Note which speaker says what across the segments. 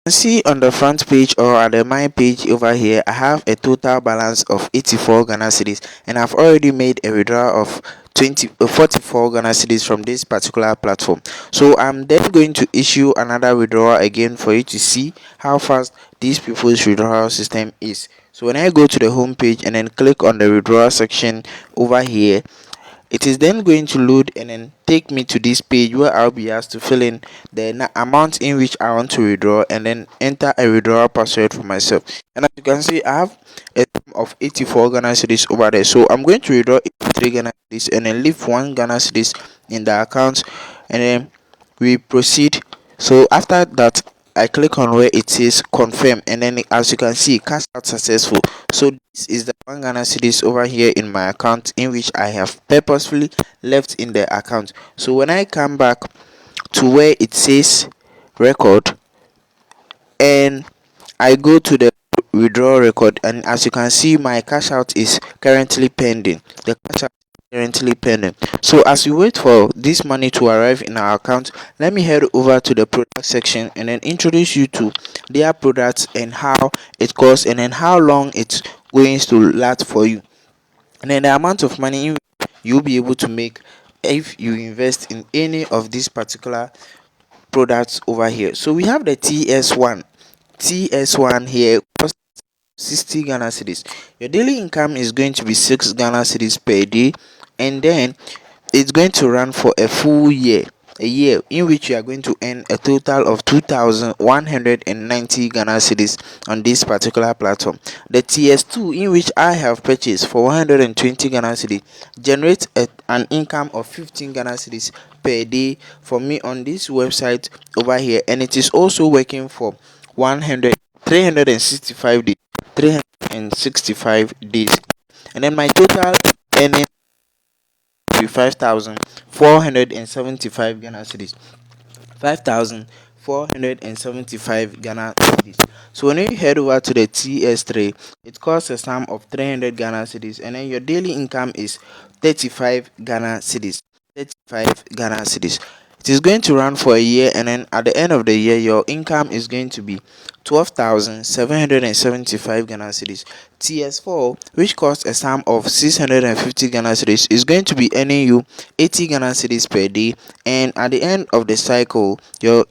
Speaker 1: See on the front page or at the my page over here, I have a total balance of 84 Ghana cedis, and I've already made a withdrawal of 44 Ghana cedis from this particular platform. So I'm then going to issue another withdrawal again for you to see how fast these people's withdrawal system is. So when I go to the home page and then click on the withdrawal section over here, it is then going to load and then take me to this page where I'll be asked to fill in the amount in which I want to withdraw and then enter a withdrawal password for myself. And as you can see, I have a sum of 84 Ghana cedis over there. So I'm going to withdraw 83 Ghana cedis and then leave 1 Ghana cedis in the account, and then we proceed. So after that, I click on where it says confirm, and then as you can see, cash out successful. So this is the 1 Ghana cedis over here in my account, in which I have purposefully left in the account. So when I come back to where it says record and I go to the withdrawal record, and as you can see, my cash out is currently pending. The cash out is currently pending. So as we wait for this money to arrive in our account, let me head over to the product section and then introduce you to their products and how it costs and then how long it's going to last for you, and then the amount of money you'll be able to make if you invest in any of these particular products over here. So we have the TS1 here, costs 60 Ghana cedis. Your daily income is going to be 6 Ghana cedis per day, and then it's going to run for a full year, a year in which you are going to earn a total of 2,190 Ghana cedis on this particular platform. The TS2, in which I have purchased for 120 Ghana cedis, generates an income of 15 Ghana cedis per day for me on this website over here, and it is also working for 365 days. 365 days, and then my total earning will be 5,475 Ghana cedis. 5,475 Ghana cedis. So when you head over to the TS3, it costs a sum of 300 Ghana cedis, and then your daily income is 35 Ghana cedis. 35 Ghana cedis. It is going to run for a year, and then at the end of the year, your income is going to be 12,775 Ghana cedis. TS4, which costs a sum of 650 Ghana cedis, is going to be earning you 80 Ghana cedis per day, and at the end of the cycle, your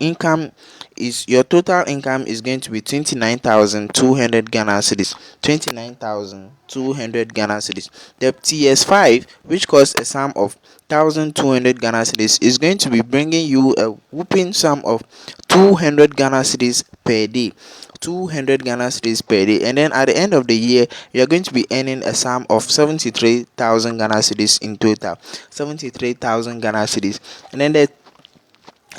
Speaker 1: total income is going to be 29,200 Ghana cedis. 29,200 Ghana cedis. The TS5, which costs a sum of 1,200 Ghana cedis, is going to be bringing you a whooping sum of 200 Ghana cedis per day. 200 Ghana cedis per day, and then at the end of the year, you're going to be earning a sum of 73,000 Ghana cedis in total. 73,000 Ghana cedis, and then the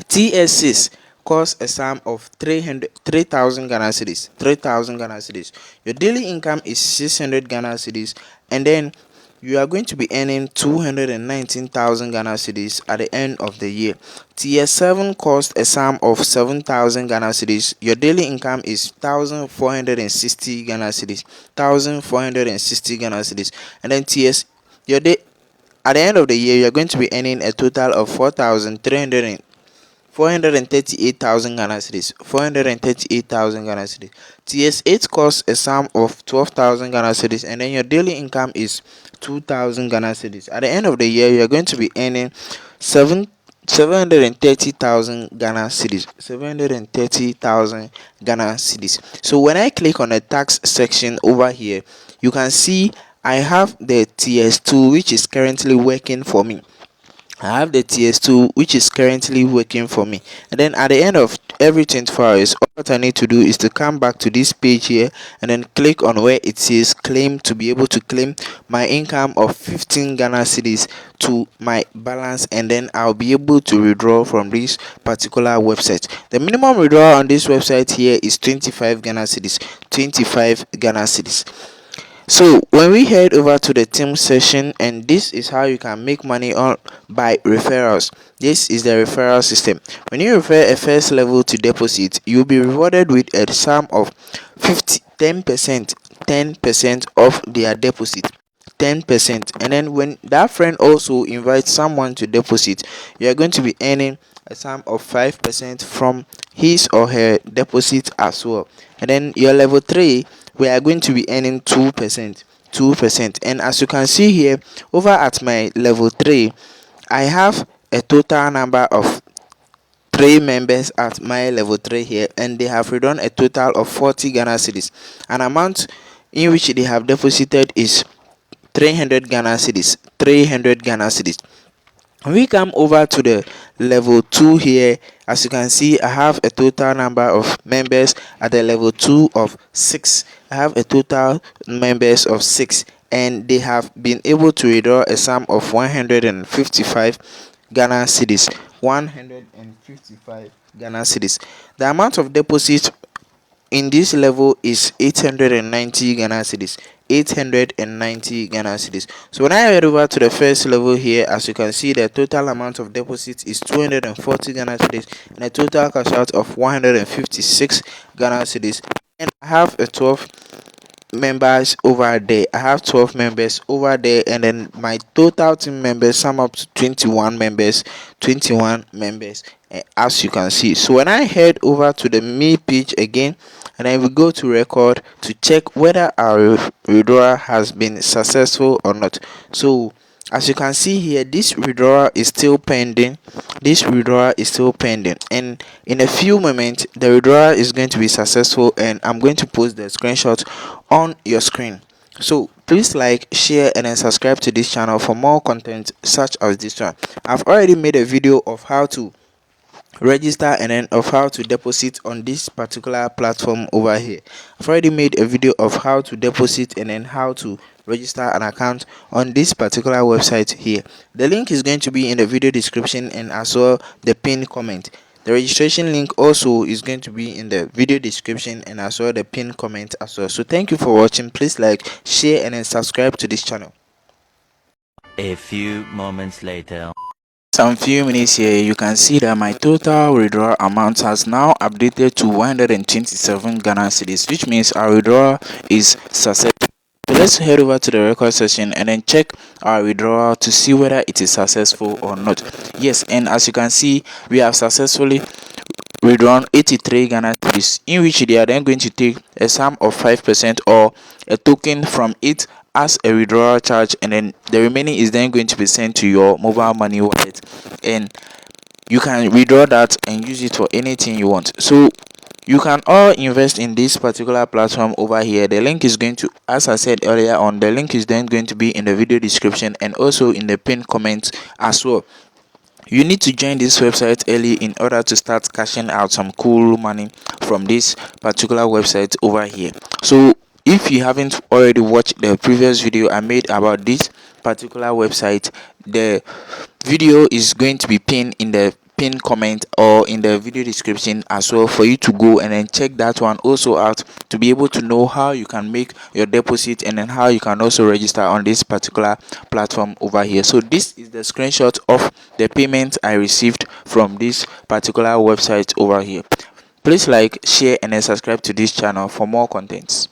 Speaker 1: TS6 costs a sum of 3,000 Ghana cedis. 3,000 Ghana cedis. Your daily income is 600 Ghana cedis, and then you are going to be earning 219,000 Ghana cedis at the end of the year. TS7 costs a sum of 7,000 Ghana cedis. Your daily income is 1,460 Ghana cedis. 1,460 Ghana cedis, and then at the end of the year, you are going to be earning a total of 438,000 Ghana cedis. 438,000 Ghana cedis. TS8 costs a sum of 12,000 Ghana cedis, and then your daily income is 2,000 Ghana cedis. At the end of the year, you are going to be earning 730,000 Ghana cedis. 730,000 Ghana cedis. So when I click on the tax section over here, you can see I have the TS2, which is currently working for me. I have the TS2, which is currently working for me, and then at the end of every 24 hours, all what I need to do is to come back to this page here and then click on where it says claim, to be able to claim my income of 15 Ghana cedis to my balance, and then I'll be able to withdraw from this particular website. The minimum withdrawal on this website here is 25 Ghana cedis. 25 Ghana cedis. So when we head over to the team session, and this is how you can make money on by referrals. This is the referral system. When you refer a first level to deposit, you'll be rewarded with a sum of 10% of their deposit. 10%, and then when that friend also invites someone to deposit, you are going to be earning a sum of 5% from his or her deposit as well. And then your level 3, we are going to be earning 2%. And as you can see here, over at my level 3, I have a total number of 3 members at my level 3 here, and they have withdrawn a total of 40 Ghana cedis. An amount in which they have deposited is 300 Ghana cedis. 300 Ghana cedis. When we come over to the level 2 here, as you can see, I have a total number of members at the level 2 of 6. I have a total members of 6, and they have been able to withdraw a sum of 155 Ghana cedis. 155 Ghana cedis. The amount of deposit in this level is 890 Ghana cedis. 890 Ghana cedis. So when I head over to the first level here, as you can see, the total amount of deposit is 240 Ghana cedis and a total cash out of 156 Ghana cedis. And I have a 12 members over there. I have 12 members over there, and then my total team members sum up to 21 members. 21 members, as you can see. So when I head over to the me page again, and then we go to record to check whether our withdrawal has been successful or not. So as you can see here, this withdrawal is still pending. And in a few moments the withdrawal is going to be successful, and I'm going to post the screenshot on your screen. So please like, share, and then subscribe to this channel for more content such as this one. I've already made a video of how to register and then of how to deposit on this particular platform over here. I've already made a video of how to deposit and then how to register an account on this particular website here. The link is going to be in the video description and as well the pinned comment. The registration link also is going to be in the video description and as well the pinned comment as well. So thank you for watching. Please like, share, and then subscribe to this channel.
Speaker 2: A few moments later.
Speaker 1: Some few minutes here, you can see that my total withdrawal amount has now updated to 127 Ghana cedis, which means our withdrawal is successful. So let's head over to the record session and then check our withdrawal to see whether it is successful or not. Yes, and as you can see, we have successfully withdrawn 83 Ghana cedis, in which they are then going to take a sum of 5% or a token from it as a withdrawal charge, and then the remaining is then going to be sent to your mobile money wallet, and you can withdraw that and use it for anything you want. So you can all invest in this particular platform over here. The link is going to, as I said earlier on, the link is then going to be in the video description and also in the pinned comment as well. You need to join this website early in order to start cashing out some cool money from this particular website over here. So if you haven't already watched the previous video I made about this particular website, the video is going to be pinned in the pinned comment or in the video description as well, for you to go and then check that one also out to be able to know how you can make your deposit and then how you can also register on this particular platform over here. So this is the screenshot of the payment I received from this particular website over here. Please like, share, and then subscribe to this channel for more contents.